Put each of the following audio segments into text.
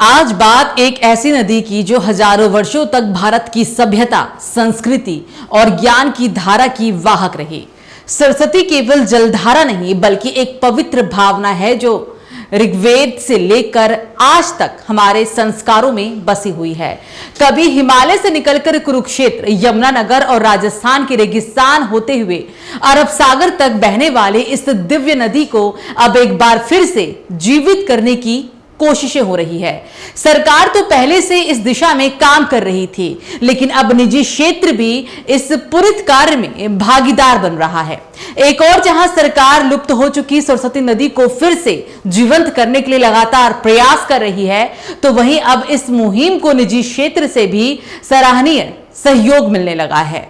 आज बात एक ऐसी नदी की जो हजारों वर्षों तक भारत की सभ्यता, संस्कृति और ज्ञान की धारा की वाहक रही। सरस्वती केवल जलधारा नहीं बल्कि एक पवित्र भावना है जो ऋग्वेद से लेकर आज तक हमारे संस्कारों में बसी हुई है। कभी हिमालय से निकलकर कुरुक्षेत्र, यमुनानगर और राजस्थान के रेगिस्तान होते हुए अरब सागर तक बहने वाले इस दिव्य नदी को अब एक बार फिर से जीवित करने की कोशिशें हो रही है। सरकार तो पहले से इस दिशा में काम कर रही थी, लेकिन अब निजी क्षेत्र भी इस पुरित कार्य में भागीदार बन रहा है। एक और जहां सरकार लुप्त हो चुकी सरस्वती नदी को फिर से जीवंत करने के लिए लगातार प्रयास कर रही है, तो वहीं अब इस मुहिम को निजी क्षेत्र से भी सराहनीय सहयोग मिलने लगा है।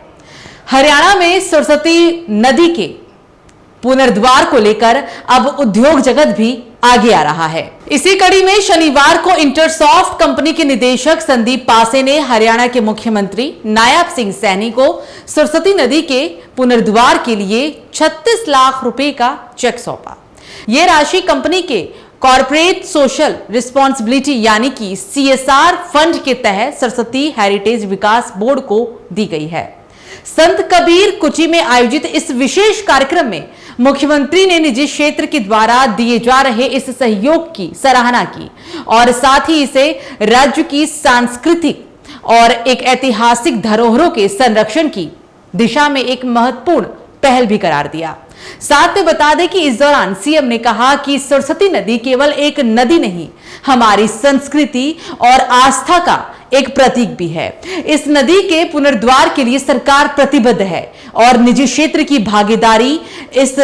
हरियाणा में सरस्वती नदी के पुनर्द्वार को लेकर अब उद्योग जगत भी आगे आ रहा है। इसी कड़ी में शनिवार को इंटरसॉफ्ट कंपनी के निदेशक संदीप पासे ने हरियाणा के मुख्यमंत्री नायब सिंह सैनी को सरस्वती नदी के पुनर्द्वार के लिए 36 लाख रुपए का चेक सौंपा। यह राशि कंपनी के कॉर्पोरेट सोशल रिस्पॉन्सिबिलिटी यानी कि CSR फंड के तहत सरस्वती हेरिटेज विकास बोर्ड को दी गई है। संत कबीर कुची में आयोजित इस विशेष कार्यक्रम में मुख्यमंत्री ने निजी क्षेत्र के द्वारा दिए जा रहे इस सहयोग की सराहना की और साथ ही इसे राज्य की सांस्कृतिक और एक ऐतिहासिक धरोहरों के संरक्षण की दिशा में एक महत्वपूर्ण पहल भी करार दिया। साथ में बता दें कि इस दौरान सीएम ने कहा कि सरस्वती नदी केवल एक नदी नहीं, हमारी संस्कृति और आस्था का एक प्रतीक भी है। इस नदी के पुनर्द्वार के लिए सरकार प्रतिबद्ध है और निजी क्षेत्र की भागीदारी इस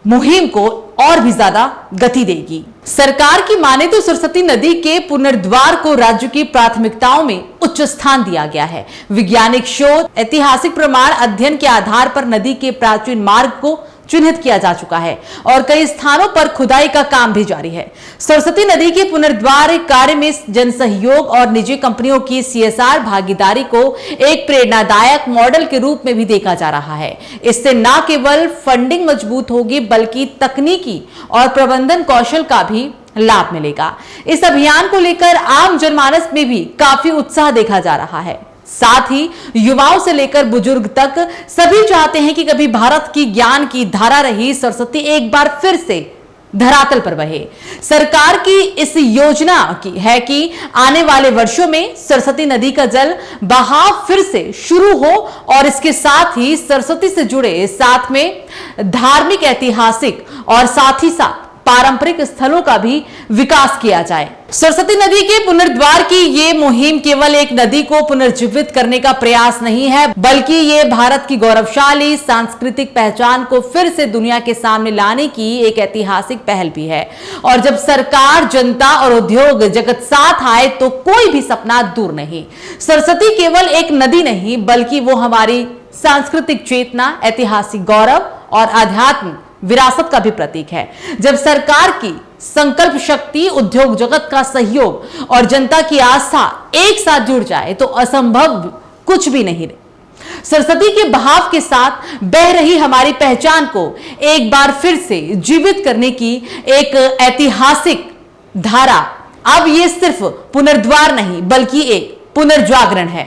मुहिम को और भी ज्यादा गति देगी। सरकार की माने तो सरस्वती नदी के पुनर्द्वार को राज्य की प्राथमिकताओं में उच्च स्थान दिया गया है। वैज्ञानिक शोध, ऐतिहासिक प्रमाण अध्ययन के आधार पर नदी के प्राचीन मार्ग को चिन्हित किया जा चुका है और कई स्थानों पर खुदाई का काम भी जारी है। सरस्वती नदी के पुनर्द्वार कार्य में जन सहयोग और निजी कंपनियों की CSR भागीदारी को एक प्रेरणादायक मॉडल के रूप में भी देखा जा रहा है। इससे न केवल फंडिंग मजबूत होगी बल्कि तकनीकी और प्रबंधन कौशल का भी लाभ मिलेगा। इस अभियान को लेकर आम जनमानस में भी काफी उत्साह देखा जा रहा है। साथ ही युवाओं से लेकर बुजुर्ग तक सभी चाहते हैं कि कभी भारत की ज्ञान की धारा रही सरस्वती एक बार फिर से धरातल पर बहे। सरकार की इस योजना की है कि आने वाले वर्षों में सरस्वती नदी का जल बहाव फिर से शुरू हो और इसके साथ ही सरस्वती से जुड़े साथ में धार्मिक, ऐतिहासिक और साथ ही साथ पारंपरिक स्थलों का भी विकास किया जाए। सरस्वती नदी के पुनर्द्वार की ये मुहिम केवल एक नदी को पुनर्जीवित करने का प्रयास नहीं है, बल्कि ये भारत की गौरवशाली सांस्कृतिक पहचान को फिर से दुनिया के सामने लाने की एक ऐतिहासिक पहल भी है। और जब सरकार, जनता और उद्योग जगत साथ आए तो कोई भी सपना दूर नहीं। सरस्वती केवल एक नदी नहीं बल्कि वो हमारी सांस्कृतिक चेतना, ऐतिहासिक गौरव और आध्यात्म विरासत का भी प्रतीक है। जब सरकार की संकल्प शक्ति, उद्योग जगत का सहयोग और जनता की आस्था एक साथ जुड़ जाए तो असंभव कुछ भी नहीं। सरस्वती के बहाव के साथ बह रही हमारी पहचान को एक बार फिर से जीवित करने की एक ऐतिहासिक धारा अब ये सिर्फ पुनर्द्वार नहीं बल्कि एक पुनर्जागरण है।